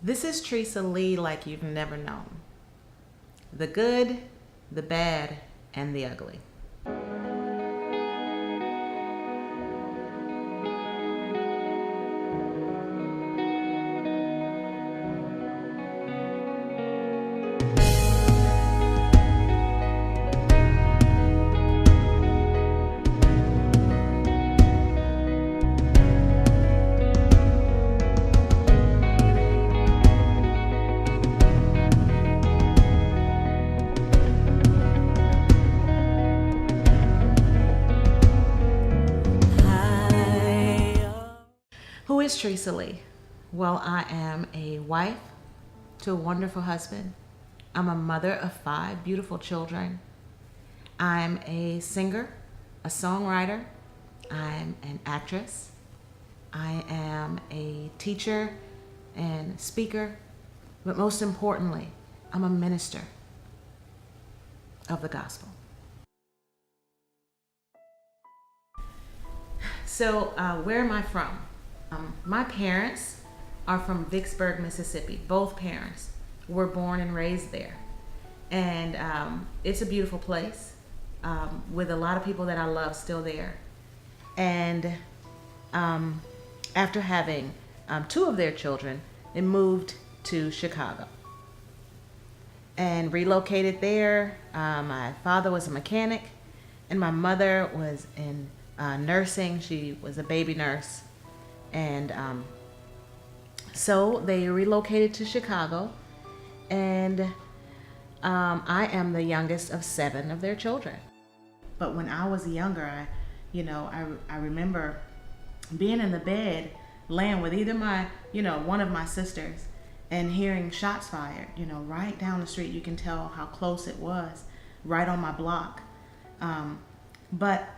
This is Teresa Lee like you've never known. The good, the bad, and the ugly. Who is Teresa Lee? Well, I am a wife to a wonderful husband. I'm a mother of 5 beautiful children. I'm a singer, a songwriter. I'm an actress. I am a teacher and speaker. But most importantly, I'm a minister of the gospel. So where am I from? My parents are from Vicksburg, Mississippi. Both parents were born and raised there. And it's a beautiful place with a lot of people that I love still there. And after having 2 of their children, they moved to Chicago and relocated there. My father was a mechanic and my mother was in nursing. She was a baby nurse. And so they relocated to Chicago, and I am the youngest of 7 of their children. But when I was younger, I remember being in the bed, laying with either one of my sisters, and hearing shots fired, right down the street. You can tell how close it was, right on my block. But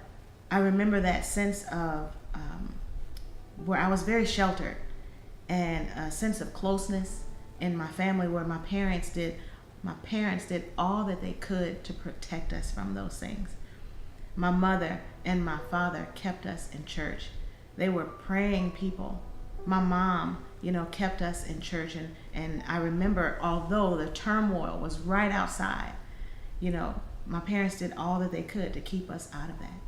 I remember that sense of where I was very sheltered, and a sense of closeness in my family, where my parents did all that they could to protect us from those things. My mother and my father kept us in church. They were praying people. My mom, kept us in church, and I remember, although the turmoil was right outside, my parents did all that they could to keep us out of that.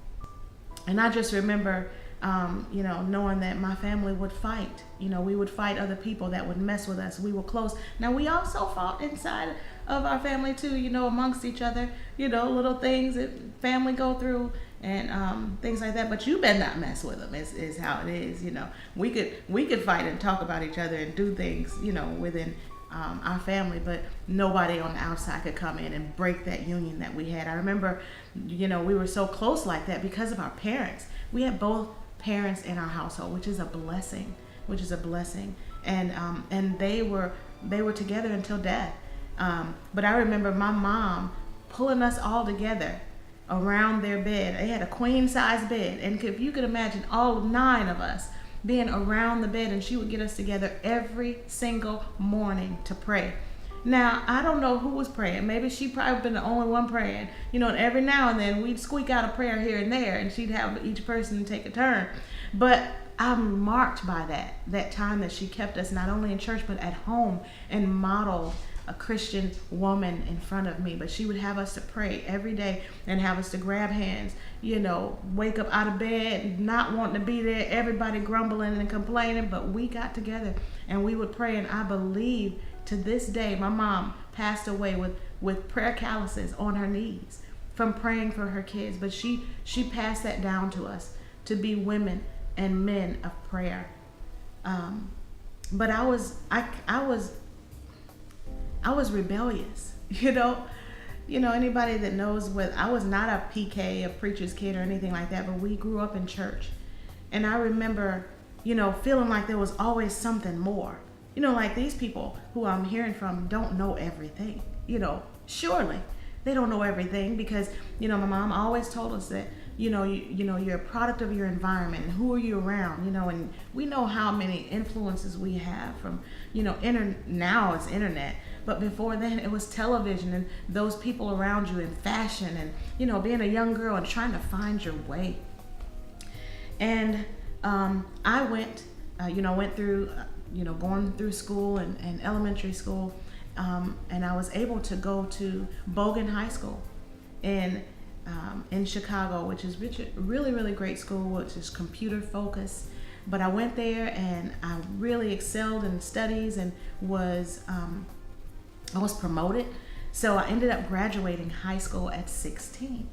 And I just remember knowing that my family would fight. We would fight other people that would mess with us. We were close. Now, we also fought inside of our family too, amongst each other, little things that family go through and things like that. But you better not mess with them is how it is. We could fight and talk about each other and do things, within our family, but nobody on the outside could come in and break that union that we had. I remember, we were so close like that because of our parents. We had both parents in our household, which is a blessing. And they were together until death. But I remember my mom pulling us all together around their bed. They had a queen size bed, and if you could imagine all 9 of us being around the bed, and she would get us together every single morning to pray. Now, I don't know who was praying. Maybe she probably been the only one praying. And every now and then we'd squeak out a prayer here and there, and she'd have each person take a turn. But I'm marked by that time that she kept us not only in church but at home, and modeled a Christian woman in front of me. But she would have us to pray every day and have us to grab hands, wake up out of bed, not wanting to be there, everybody grumbling and complaining, but we got together and we would pray. And I believe to this day, my mom passed away with prayer calluses on her knees from praying for her kids. But she passed that down to us to be women and men of prayer. But I was rebellious. Anybody that knows what, I was not a PK, a preacher's kid or anything like that, but we grew up in church. And I remember, feeling like there was always something more. Like these people who I'm hearing from don't know everything. Surely they don't know everything, because, my mom always told us that, you're a product of your environment and who are you around, and we know how many influences we have from, now it's internet, but before then it was television and those people around you in fashion and, being a young girl and trying to find your way. And I went through going through school and elementary school, and I was able to go to Bogan High School in Chicago, which is really, really great school, which is computer focused. But I went there and I really excelled in studies and I was promoted. So I ended up graduating high school at 16,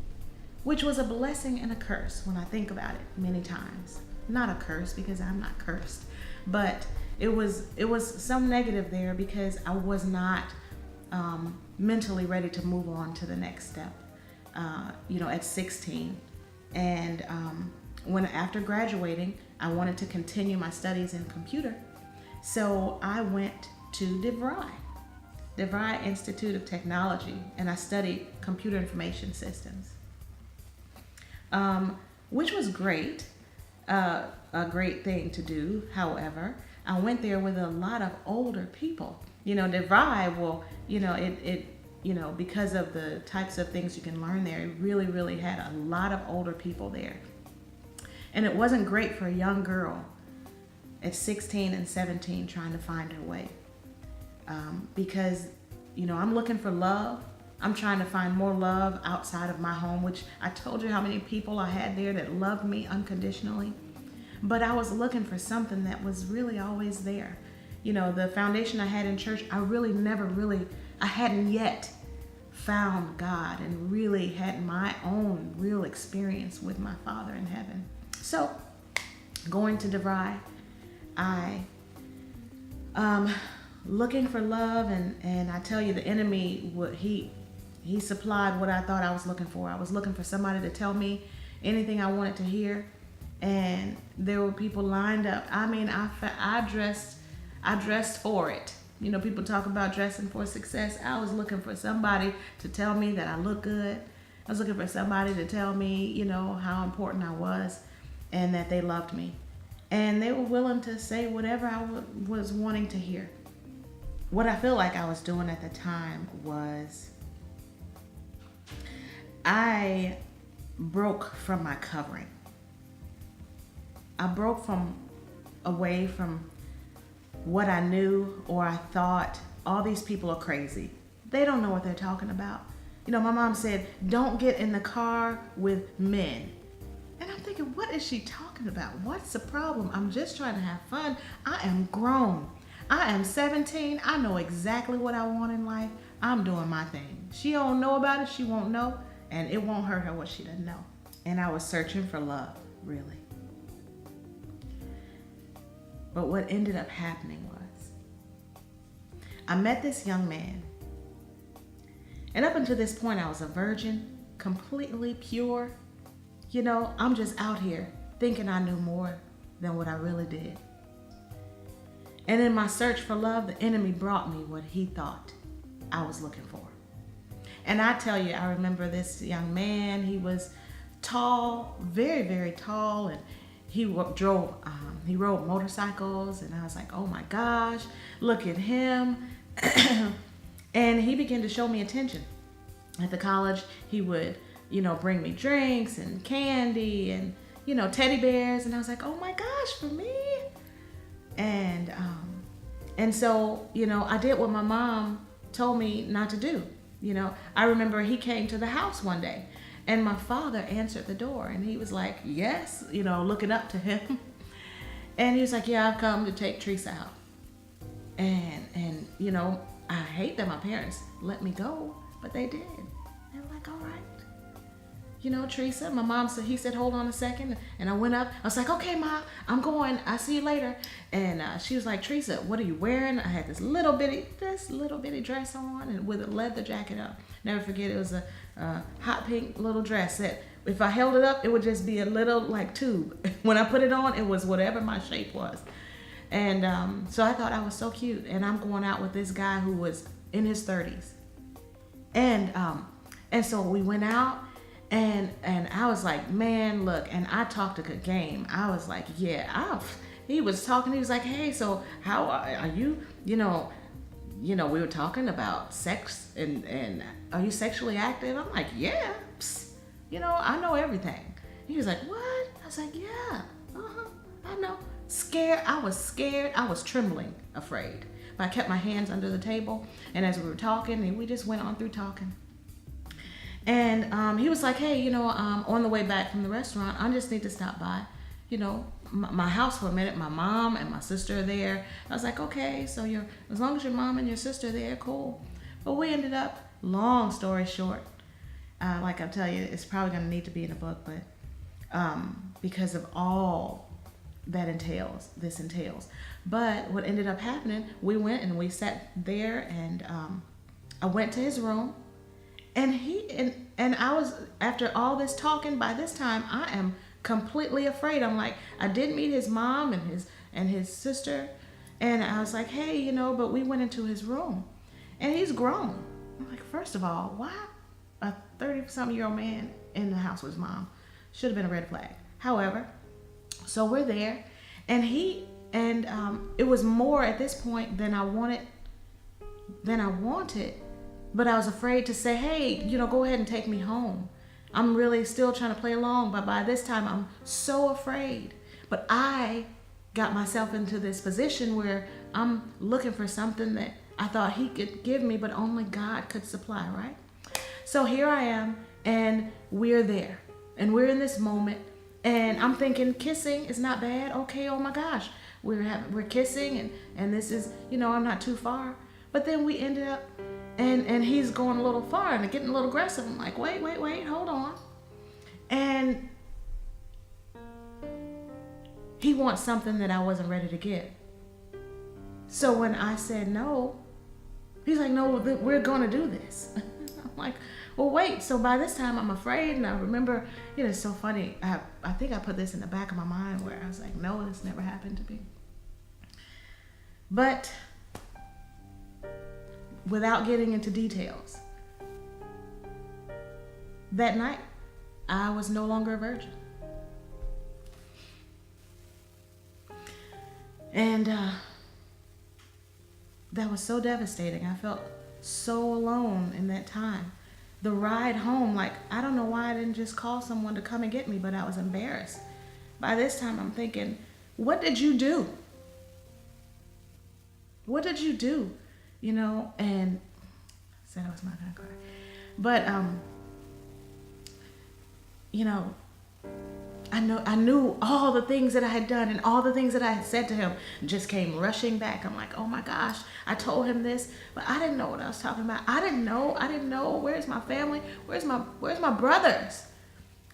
which was a blessing and a curse when I think about it many times. Not a curse because I'm not cursed, but it was some negative there because I was not mentally ready to move on to the next step, at 16. And after graduating, I wanted to continue my studies in computer. So I went to DeVry Institute of Technology, and I studied computer information systems, which was great, a great thing to do. However, I went there with a lot of older people. DeVry will, because of the types of things you can learn there, it really, really had a lot of older people there. And it wasn't great for a young girl at 16 and 17 trying to find her way. Because, I'm looking for love. I'm trying to find more love outside of my home, which I told you how many people I had there that loved me unconditionally. But I was looking for something that was really always there. The foundation I had in church, I hadn't yet found God and really had my own real experience with my Father in heaven. So, going to DeVry, I looking for love, and I tell you, the enemy, he supplied what I thought I was looking for. I was looking for somebody to tell me anything I wanted to hear, and there were people lined up. I mean, I dressed for it. People talk about dressing for success. I was looking for somebody to tell me that I look good. I was looking for somebody to tell me, how important I was and that they loved me. And they were willing to say whatever I was wanting to hear. What I feel like I was doing at the time was I broke from my covering. I broke away from what I knew, or I thought, all these people are crazy. They don't know what they're talking about. My mom said, don't get in the car with men. And I'm thinking, what is she talking about? What's the problem? I'm just trying to have fun. I am grown. I am 17. I know exactly what I want in life. I'm doing my thing. She don't know about it. She won't know. And it won't hurt her what she doesn't know. And I was searching for love, really. But what ended up happening was I met this young man. And up until this point, I was a virgin, completely pure. I'm just out here thinking I knew more than what I really did. And in my search for love, the enemy brought me what he thought I was looking for. And I tell you, I remember this young man. He was tall, very, very tall, and he rode motorcycles, and I was like, oh my gosh, look at him. And he began to show me attention. At the college, he would, bring me drinks and candy and, teddy bears. And I was like, oh my gosh, for me? And so, I did what my mom told me not to do. I remember he came to the house one day, and my father answered the door, and he was like, yes, looking up to him. And he was like, yeah, I've come to take Teresa out. And I hate that my parents let me go, but they did. They were like, all right. Teresa, my mom said, he said, hold on a second. And I went up. I was like, okay, Ma, I'm going. I'll see you later. And she was like, Teresa, what are you wearing? I had this little bitty dress on and with a leather jacket up. Never forget, it was a hot pink little dress that if I held it up, it would just be a little like tube. When I put it on, it was whatever my shape was. And so I thought I was so cute. And I'm going out with this guy who was in his 30s. And so we went out. And I was like, man, look, and I talked a good game. I was like, yeah, he was talking. He was like, hey, so how are you? We were talking about sex and are you sexually active? I'm like, yeah, I know everything. He was like, what? I was like, yeah, I know. Scared. I was scared. I was trembling, afraid. But I kept my hands under the table. And as we were talking, and we just went on through talking. And he was like, hey, on the way back from the restaurant, I just need to stop by, my house for a minute. My mom and my sister are there. I was like, okay, so as long as your mom and your sister are there, cool. But we ended up, long story short, like I tell you, it's probably going to need to be in a book, but because of all that this entails. But what ended up happening, we went and we sat there, and I went to his room, and I was, after all this talking, by this time I am completely afraid. I'm like, I did meet his mom and his sister, and I was like, hey, but we went into his room, and he's grown. I'm like, first of all, why a 30-something-year-old man in the house with his mom? Should have been a red flag. However, so we're there, and it was more at this point than I wanted, but I was afraid to say, hey, go ahead and take me home. I'm really still trying to play along, but by this time I'm so afraid. But I got myself into this position where I'm looking for something that I thought he could give me, but only God could supply, right? So here I am, and we're there, and we're in this moment, and I'm thinking kissing is not bad. Okay, oh my gosh, we're kissing, and this is, I'm not too far. But then we ended up, and he's going a little far and getting a little aggressive. I'm like, wait, hold on. And he wants something that I wasn't ready to give. So when I said no, he's like, no, we're going to do this. I'm like, well, wait. So by this time I'm afraid. And I remember, it's so funny. I think I put this in the back of my mind where I was like, no, this never happened to me. But without getting into details, that night I was no longer a virgin. And that was so devastating. I felt so alone in that time. The ride home, like, I don't know why I didn't just call someone to come and get me, but I was embarrassed. By this time I'm thinking, what did you do? What did you do? And I said I was not gonna cry. But I knew all the things that I had done, and all the things that I had said to him just came rushing back. I'm like, oh my gosh, I told him this, but I didn't know what I was talking about. I didn't know. Where's my family? Where's my brothers?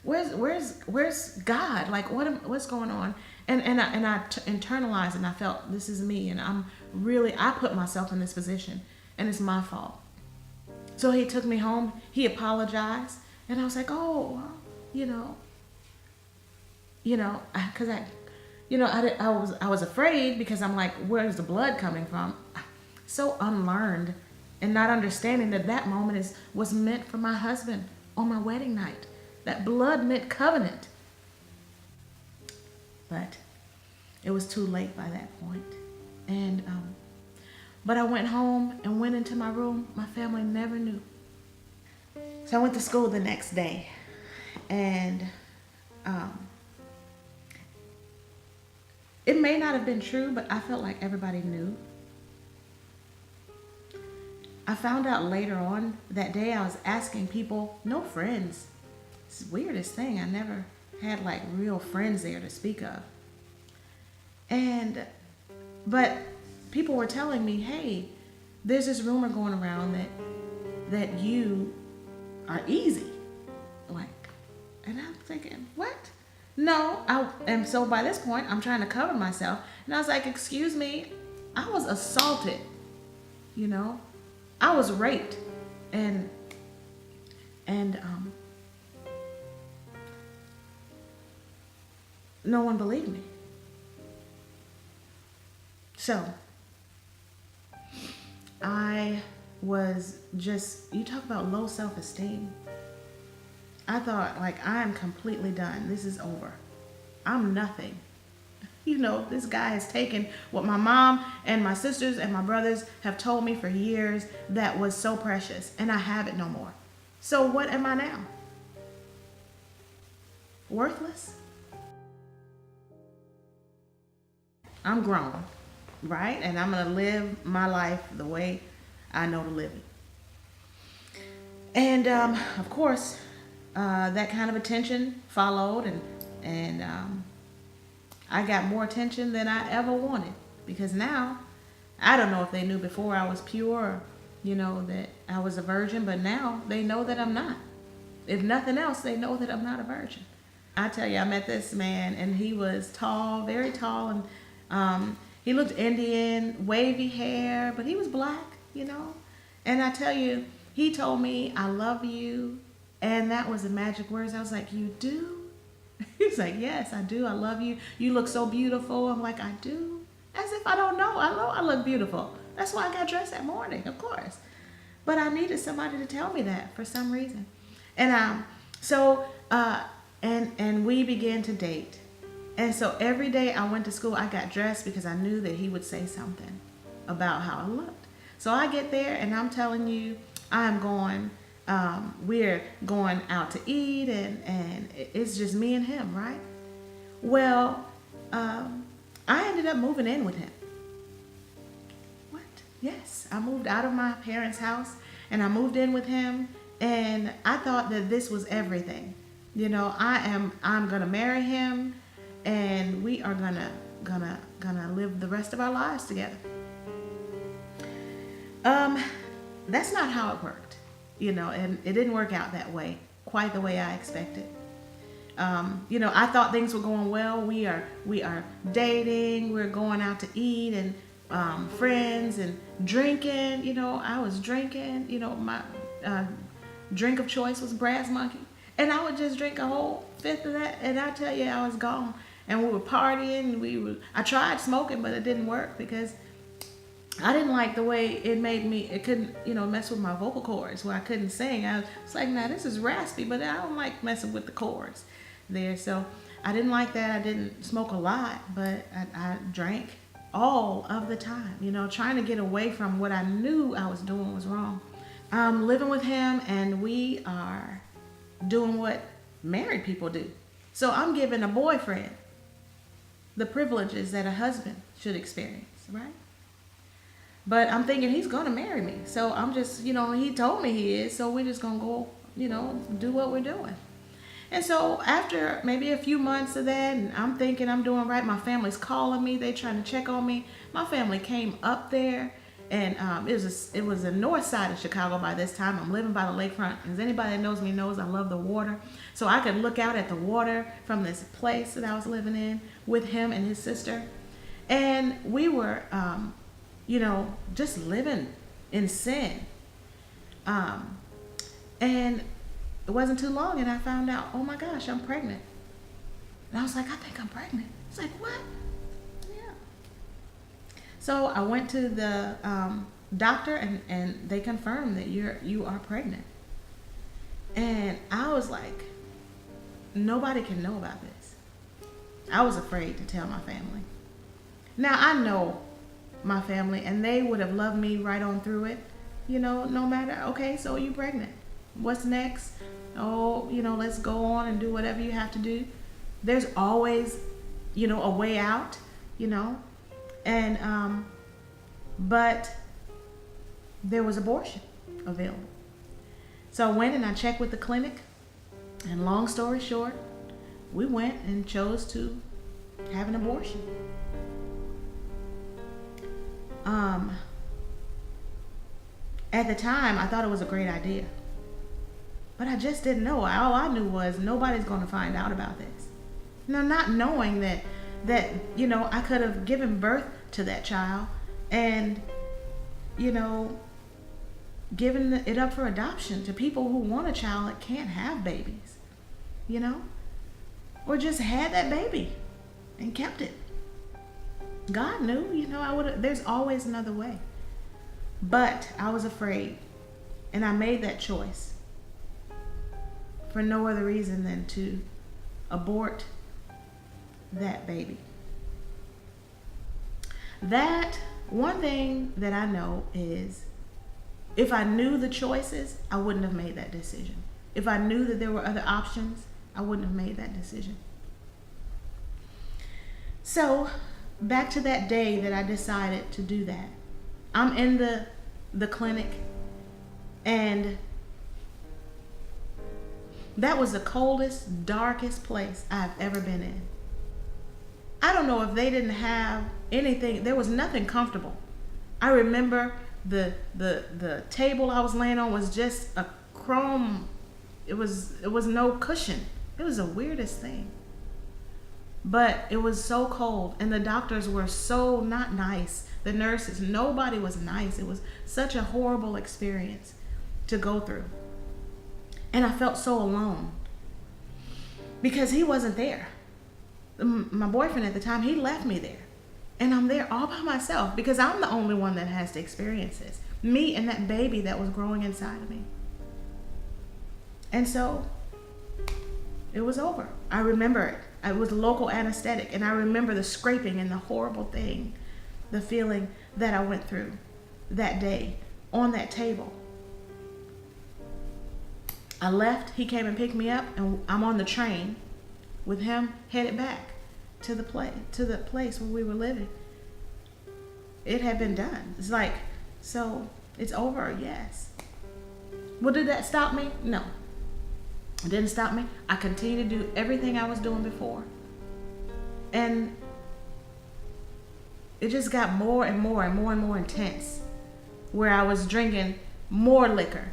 Where's God? Like, what's going on? And I internalized, and I felt, this is me, and I put myself in this position, and it's my fault. So he took me home. He apologized, and I was like, oh, because I was afraid, because I'm like, where's the blood coming from? So unlearned, and not understanding that moment was meant for my husband on my wedding night. That blood meant covenant. But it was too late by that point. And but I went home and went into my room. My family never knew. So I went to school the next day, and it may not have been true, but I felt like everybody knew. I found out later on that day, I was asking people, no friends. It's the weirdest thing. I never had like real friends there to speak of. But people were telling me, hey, there's this rumor going around that you are easy. And I'm thinking, what? No, and so by this point, I'm trying to cover myself. And I was like, excuse me, I was assaulted, I was raped. And no one believed me. So I was just, you talk about low self-esteem. I thought, like, I am completely done. This is over. I'm nothing. This guy has taken what my mom and my sisters and my brothers have told me for years that was so precious, and I have it no more. So what am I now? Worthless? I'm grown, right? And I'm going to live my life the way I know to live it. And of course, that kind of attention followed, and I got more attention than I ever wanted, because now I don't know if they knew before I was pure, or, that I was a virgin, but now they know that I'm not. If nothing else, they know that I'm not a virgin. I tell you, I met this man, and he was tall, very tall, and he looked Indian, wavy hair, but he was black. And I tell you, he told me, "I love you," and that was the magic words. I was like, "You do?" He's like, "Yes, I do. I love you. You look so beautiful." I'm like, "I do?" As if I don't know. I know I look beautiful. That's why I got dressed that morning, of course. But I needed somebody to tell me that for some reason. And and we began to date. And so every day I went to school, I got dressed because I knew that he would say something about how I looked. So I get there, and I'm telling you, we're going out to eat, and it's just me and him, right? Well, I ended up moving in with him. What? Yes, I moved out of my parents' house, and I moved in with him, and I thought that this was everything. I'm gonna marry him, and we are gonna live the rest of our lives together. That's not how it worked, and it didn't work out that way, quite the way I expected. I thought things were going well. We are dating. We're going out to eat, and friends, and drinking. I was drinking. My drink of choice was Brass Monkey, and I would just drink a whole fifth of that, and I tell you, I was gone. And we were partying. I tried smoking, but it didn't work because I didn't like the way it made me. It couldn't, mess with my vocal cords where I couldn't sing. I was like, "Nah, this is raspy," but I don't like messing with the chords there. So I didn't like that. I didn't smoke a lot, but I drank all of the time, trying to get away from what I knew I was doing was wrong. Living with him, and we are doing what married people do. So I'm giving a boyfriend the privileges that a husband should experience, right? But I'm thinking he's going to marry me. So I'm just, he told me he is. So we're just going to go, do what we're doing. And so after maybe a few months of that, and I'm thinking I'm doing right, my family's calling me. They trying to check on me. My family came up there, and it was the north side of Chicago by this time. I'm living by the lakefront. As anybody that knows me knows, I love the water. So I could look out at the water from this place that I was living in with him and his sister. And we were, just living in sin. And it wasn't too long, and I found out, oh my gosh, I'm pregnant. And I was like, "I think I'm pregnant." It's like, "What?" Yeah. So I went to the doctor, and they confirmed that you are pregnant. And I was like, nobody can know about this. I was afraid to tell my family. Now I know my family, and they would have loved me right on through it, no matter, "Okay, so you pregnant. What's next? Oh, let's go on and do whatever you have to do." There's always, a way out, and, but there was abortion available. So I went and I checked with the clinic, and long story short, we went and chose to have an abortion. At the time, I thought it was a great idea. But I just didn't know. All I knew was nobody's going to find out about this. Now, not knowing that I could have given birth to that child and, given it up for adoption to people who want a child that can't have babies, or just had that baby and kept it. God knew, there's always another way. But I was afraid, and I made that choice for no other reason than to abort that baby. That one thing that I know is, if I knew the choices, I wouldn't have made that decision. If I knew that there were other options, I wouldn't have made that decision. So back to that day that I decided to do that. I'm in the clinic, and that was the coldest, darkest place I've ever been in. I don't know if they didn't have anything. There was nothing comfortable. I remember the table I was laying on was just a chrome. It was no cushion. It was the weirdest thing. But it was so cold, and the doctors were so not nice. The nurses, nobody was nice. It was such a horrible experience to go through. And I felt so alone because he wasn't there. My boyfriend at the time, he left me there. And I'm there all by myself because I'm the only one that has to experience this. Me and that baby that was growing inside of me. And so it was over. I remember it. It was local anesthetic, and I remember the scraping and the horrible thing, the feeling that I went through that day on that table. I left, he came and picked me up, and I'm on the train with him headed back to the place where we were living. It had been done. It's like, so it's over, yes. Well, did that stop me? No. It didn't stop me. I continued to do everything I was doing before. And it just got more and more and more and more intense, where I was drinking more liquor,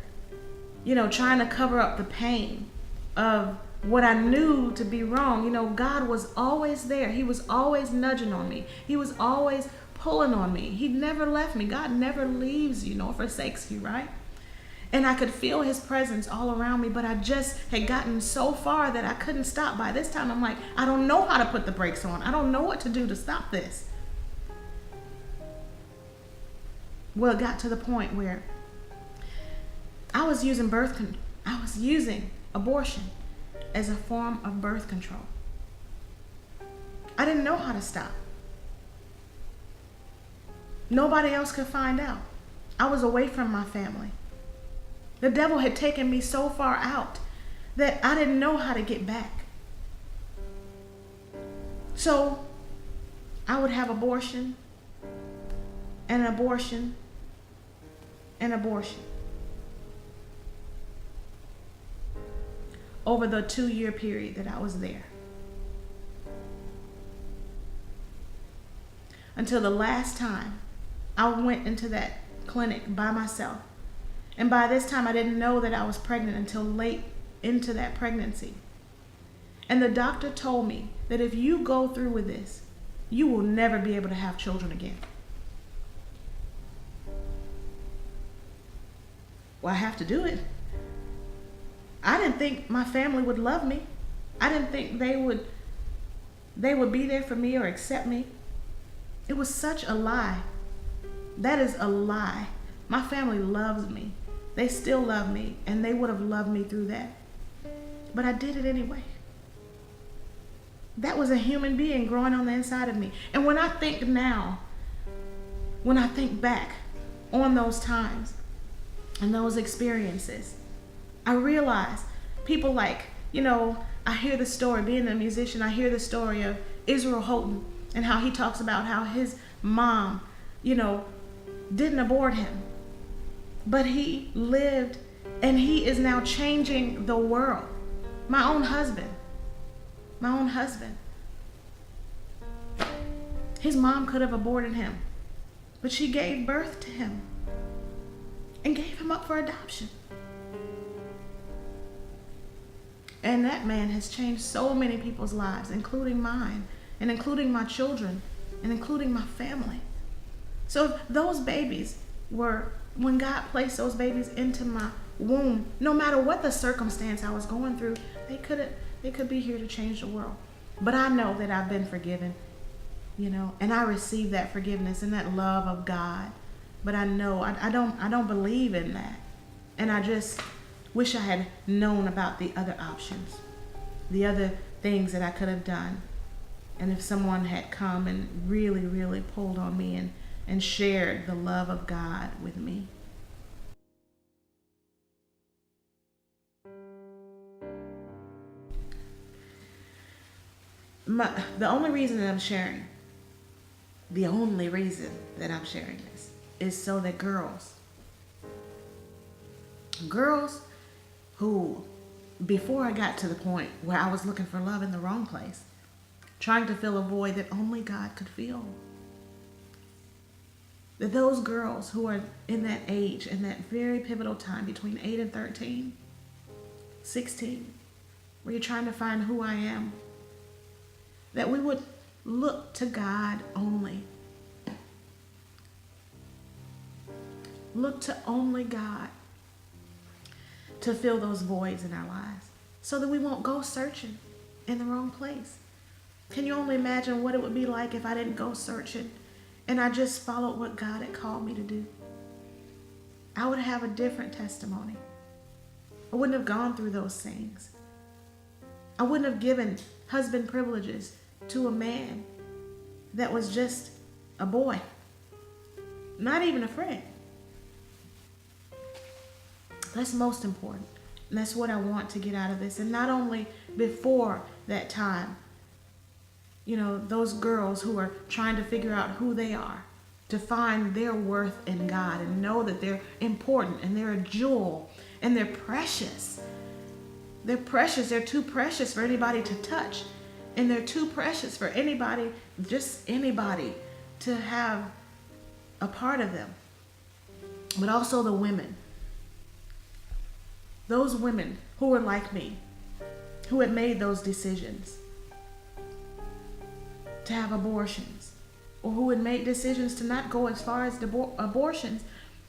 trying to cover up the pain of what I knew to be wrong. God was always there. He was always nudging on me. He was always pulling on me. He never left me. God never leaves you nor forsakes you, right? And I could feel his presence all around me, but I just had gotten so far that I couldn't stop. By this time, I'm like, I don't know how to put the brakes on. I don't know what to do to stop this. Well, it got to the point where I was using abortion as a form of birth control. I didn't know how to stop. Nobody else could find out. I was away from my family. The devil had taken me so far out that I didn't know how to get back. So I would have abortion and abortion and abortion over the 2-year period that I was there. Until the last time I went into that clinic by myself. And by this time, I didn't know that I was pregnant until late into that pregnancy. And the doctor told me that if you go through with this, you will never be able to have children again. Well, I have to do it. I didn't think my family would love me. I didn't think they would be there for me or accept me. It was such a lie. That is a lie. My family loves me. They still love me, and they would have loved me through that. But I did it anyway. That was a human being growing on the inside of me. And when I think back on those times and those experiences, I realize people like, I hear the story, being a musician, I hear the story of Israel Houghton and how he talks about how his mom, didn't abort him. But he lived, and he is now changing the world. My own husband. His mom could have aborted him, but she gave birth to him and gave him up for adoption. And that man has changed so many people's lives, including mine, and including my children, and including my family. So those babies when God placed those babies into my womb, no matter what the circumstance I was going through, they could be here to change the world. But I know that I've been forgiven, and I received that forgiveness and that love of God. But I know I don't believe in that. And I just wish I had known about the other options, the other things that I could have done. And if someone had come and really, really pulled on me and shared the love of God with me. The only reason that I'm sharing The only reason that I'm sharing this is so that girls who, before I got to the point where I was looking for love in the wrong place, trying to fill a void that only God could fill, that those girls who are in that age, in that very pivotal time between 8 and 13, 16, where you're trying to find who I am, that we would look to God only. Look to only God to fill those voids in our lives so that we won't go searching in the wrong place. Can you only imagine what it would be like if I didn't go searching and I just followed what God had called me to do? I would have a different testimony. I wouldn't have gone through those things. I wouldn't have given husband privileges to a man that was just a boy, not even a friend. That's most important. And that's what I want to get out of this. And not only before that time, those girls who are trying to figure out who they are, to find their worth in God and know that they're important and they're a jewel and they're precious. They're precious. They're too precious for anybody to touch. And they're too precious for anybody, just anybody, to have a part of them. But also the women. Those women who were like me, who had made those decisions to have abortions, or who had made decisions to not go as far as abortions,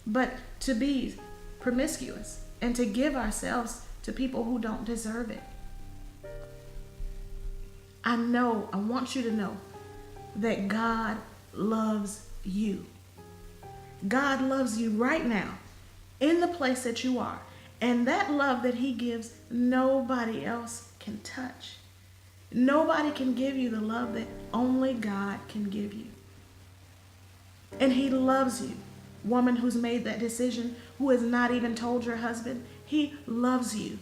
but to be promiscuous and to give ourselves to people who don't deserve it. I want you to know that God loves you. God loves you right now in the place that you are. And that love that he gives, nobody else can touch. Nobody can give you the love that only God can give you. And he loves you. Woman who's made that decision, who has not even told your husband, he loves you.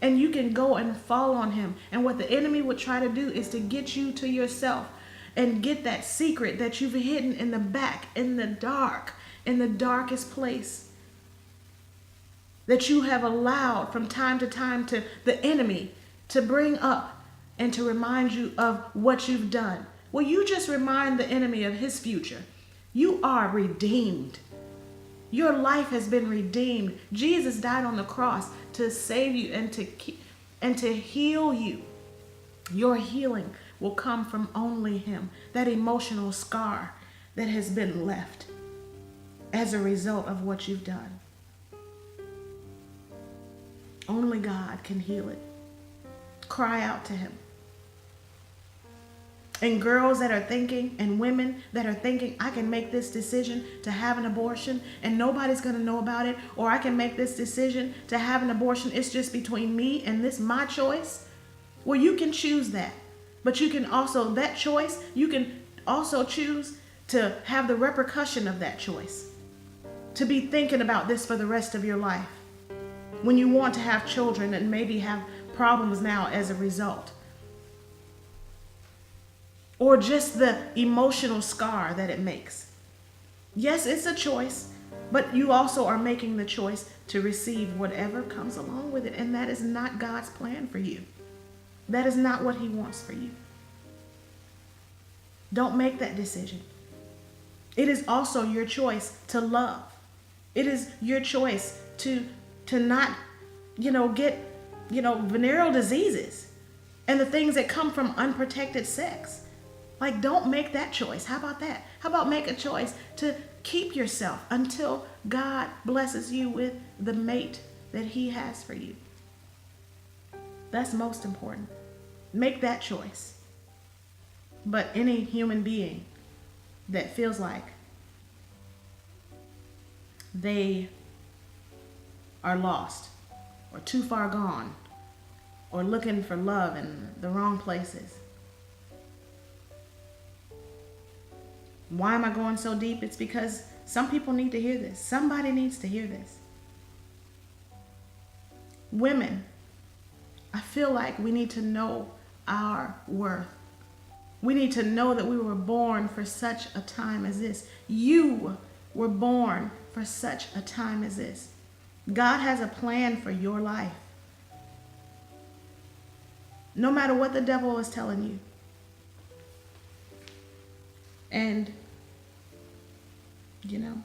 And you can go and fall on him. And what the enemy would try to do is to get you to yourself and get that secret that you've hidden in the back, in the dark, in the darkest place, that you have allowed from time to time to the enemy to bring up and to remind you of what you've done. Well, you just remind the enemy of his future. You are redeemed. Your life has been redeemed. Jesus died on the cross to save you and to heal you. Your healing will come from only him. That emotional scar that has been left as a result of what you've done. Only God can heal it. Cry out to him. And girls that are thinking, and women that are thinking, I can make this decision to have an abortion and nobody's going to know about it, or I can make this decision to have an abortion, it's just between me and this, my choice. Well, you can choose that. But you can also, that choice, you can also choose to have the repercussion of that choice. To be thinking about this for the rest of your life. When you want to have children and maybe have problems now as a result. Or just the emotional scar that it makes. Yes, it's a choice, but you also are making the choice to receive whatever comes along with it. And that is not God's plan for you. That is not what he wants for you. Don't make that decision. It is also your choice to love. It is your choice to not, get, venereal diseases and the things that come from unprotected sex. Like, don't make that choice. How about that? How about make a choice to keep yourself until God blesses you with the mate that he has for you? That's most important. Make that choice. But any human being that feels like they are lost or too far gone or looking for love in the wrong places. Why am I going so deep? It's because some people need to hear this. Somebody needs to hear this. Women, I feel like we need to know our worth. We need to know that we were born for such a time as this. You were born for such a time as this. God has a plan for your life. No matter what the devil is telling you. And, you know,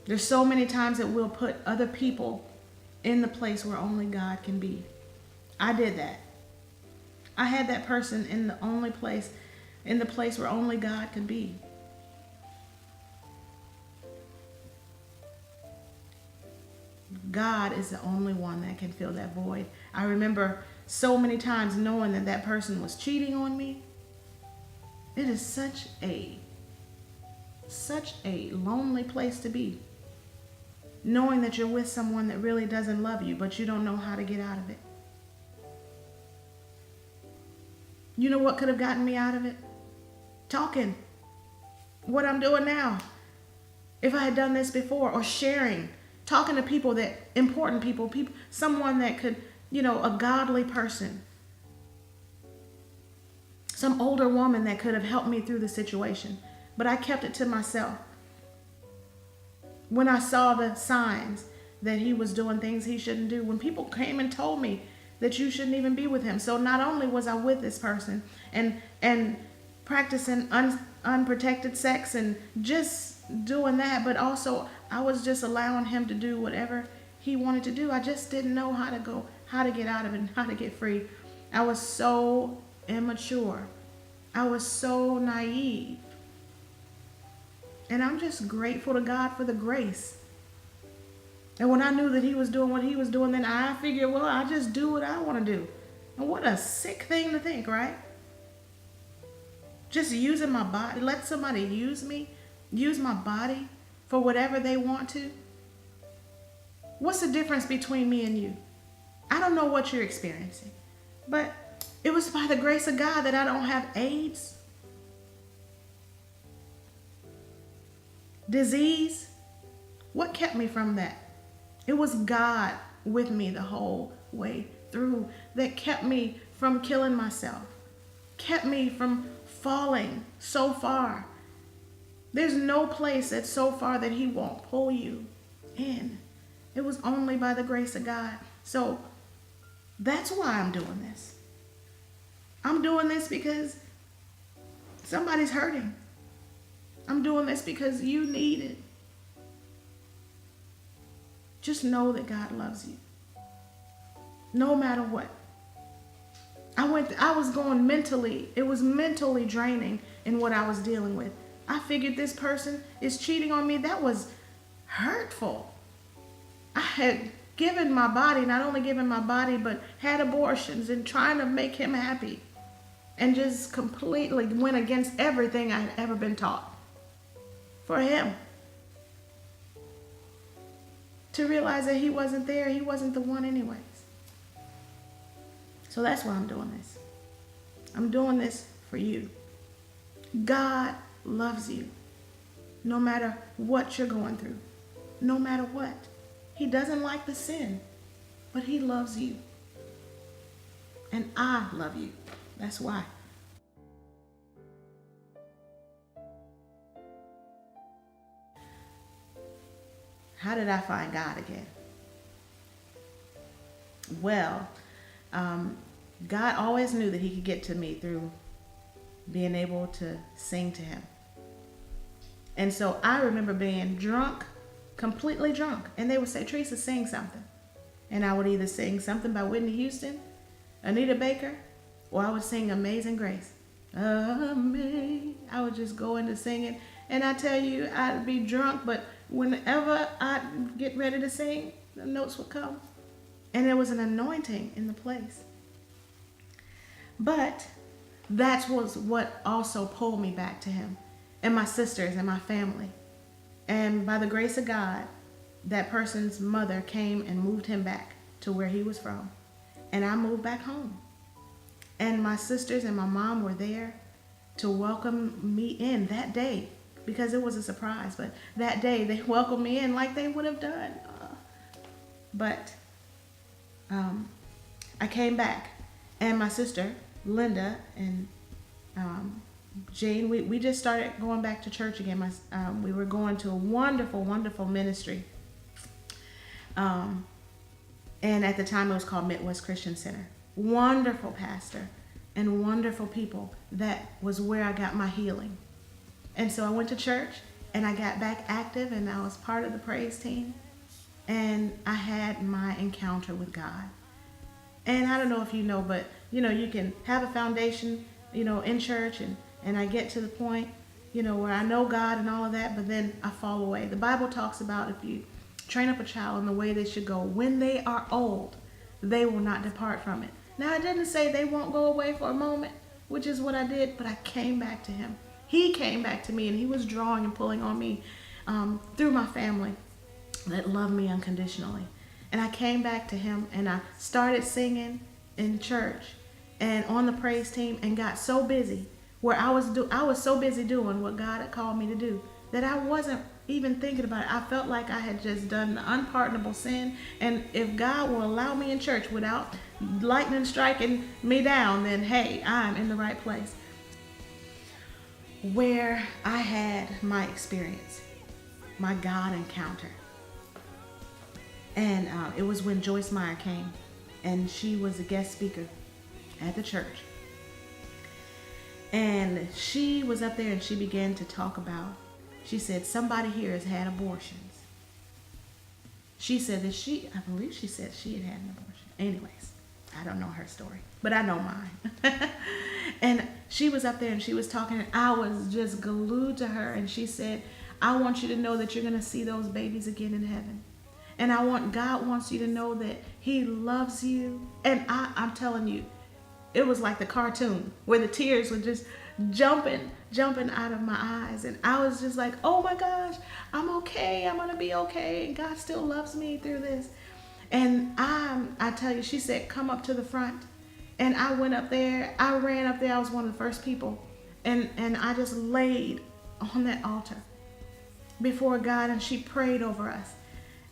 there's so many times that we'll put other people in the place where only God can be. I did that. I had that person in the place where only God could be. God is the only one that can fill that void. I remember so many times knowing that that person was cheating on me. It is such a lonely place to be. Knowing that you're with someone that really doesn't love you, but you don't know how to get out of it. You know what could have gotten me out of it? Talking. What I'm doing now. If I had done this before, or sharing. Talking to people important people, someone that could, a godly person. Some older woman that could have helped me through the situation. But I kept it to myself. When I saw the signs that he was doing things he shouldn't do, when people came and told me that you shouldn't even be with him. So not only was I with this person and practicing unprotected sex and just doing that, but also I was just allowing him to do whatever he wanted to do. I just didn't know how to get out of it and how to get free. I was so immature. I was so naive. And I'm just grateful to God for the grace. And when I knew that he was doing what he was doing, then I figured, well, I just do what I want to do. And what a sick thing to think, right? Just using my body. Let somebody use me, use my body for whatever they want to. What's the difference between me and you? I don't know what you're experiencing, but it was by the grace of God that I don't have AIDS, disease. What kept me from that? It was God with me the whole way through that kept me from killing myself, kept me from falling so far. There's no place that's so far that he won't pull you in. It was only by the grace of God. So that's why I'm doing this. I'm doing this because somebody's hurting. I'm doing this because you need it. Just know that God loves you. No matter what. I was going mentally. It was mentally draining in what I was dealing with. I figured this person is cheating on me. That was hurtful. I had given my body, not only given my body, but had abortions and trying to make him happy. And just completely went against everything I had ever been taught. For him. To realize that he wasn't there. He wasn't the one anyways. So that's why I'm doing this. I'm doing this for you. God loves you. No matter what you're going through. No matter what. He doesn't like the sin. But he loves you. And I love you. That's why. How did I find God again? Well, God always knew that he could get to me through being able to sing to him. And so I remember being drunk, completely drunk. And they would say, Teresa, sing something. And I would either sing something by Whitney Houston, Anita Baker, or I would sing Amazing Grace. I would just go into singing. And I tell you, I'd be drunk, but whenever I'd get ready to sing, the notes would come. And there was an anointing in the place. But that was what also pulled me back to him. And my sisters and my family. And by the grace of God, that person's mother came and moved him back to where he was from. And I moved back home. And my sisters and my mom were there to welcome me in that day. Because it was a surprise. But that day, they welcomed me in like they would have done. But I came back. And my sister, Linda, and Jane, we just started going back to church again. We were going to a wonderful, wonderful ministry. And at the time it was called Midwest Christian Center. Wonderful pastor and wonderful people. That was where I got my healing. And so I went to church and I got back active and I was part of the praise team. And I had my encounter with God. And I don't know if you know, but you can have a foundation, in church and I get to the point, where I know God and all of that, but then I fall away. The Bible talks about if you train up a child in the way they should go, when they are old, they will not depart from it. Now, I didn't say they won't go away for a moment, which is what I did, but I came back to him. He came back to me, and he was drawing and pulling on me through my family that loved me unconditionally. And I came back to him, and I started singing in church and on the praise team, and got so busy where I was so busy doing what God had called me to do that I wasn't even thinking about it. I felt like I had just done the unpardonable sin, and if God will allow me in church without lightning striking me down, then hey, I'm in the right place. Where I had my experience, my God encounter. And it was when Joyce Meyer came, and she was a guest speaker at the church. And she was up there and she began to talk about, she said, somebody here has had abortions. She said that I believe she said she had had an abortion. Anyways, I don't know her story, but I know mine. And she was up there and she was talking, and I was just glued to her. And she said, I want you to know that you're going to see those babies again in heaven. And God wants you to know that he loves you. And I'm telling you, it was like the cartoon where the tears were just jumping out of my eyes. And I was just like, oh my gosh, I'm okay. I'm going to be okay. And God still loves me through this. And I tell you, she said, come up to the front. And I went up there. I ran up there. I was one of the first people. And I just laid on that altar before God, and she prayed over us.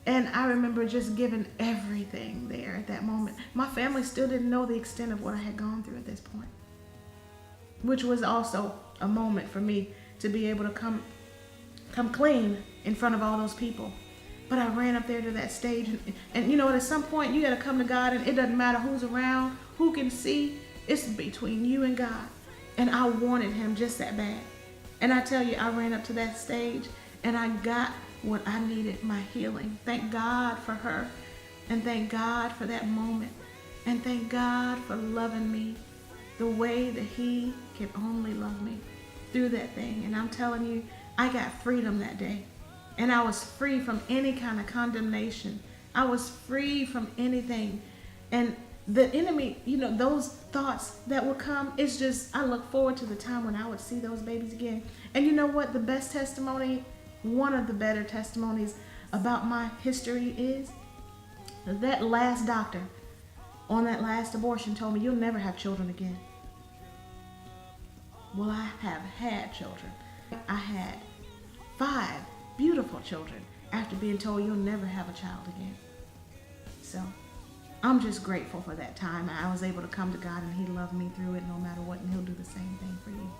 And I remember just giving everything there at that moment. My family still didn't know the extent of what I had gone through at this point, which was also a moment for me to be able to come clean in front of all those people. But I ran up there to that stage, and at some point you got to come to God, and it doesn't matter who's around, who can see. It's between you and God. And I wanted him just that bad. And I tell you, I ran up to that stage and I got what I needed, my healing. Thank God for her, and thank God for that moment, and thank God for loving me the way that he can only love me through that thing. And I'm telling you, I got freedom that day, and I was free from any kind of condemnation. I was free from anything. And the enemy, those thoughts that would come, it's just, I look forward to the time when I would see those babies again. And you know what? The best testimony, one of the better testimonies about my history is that last doctor on that last abortion told me, you'll never have children again. Well, I have had children. I had 5 beautiful children after being told you'll never have a child again. So I'm just grateful for that time. I was able to come to God, and he loved me through it no matter what, and he'll do the same thing for you.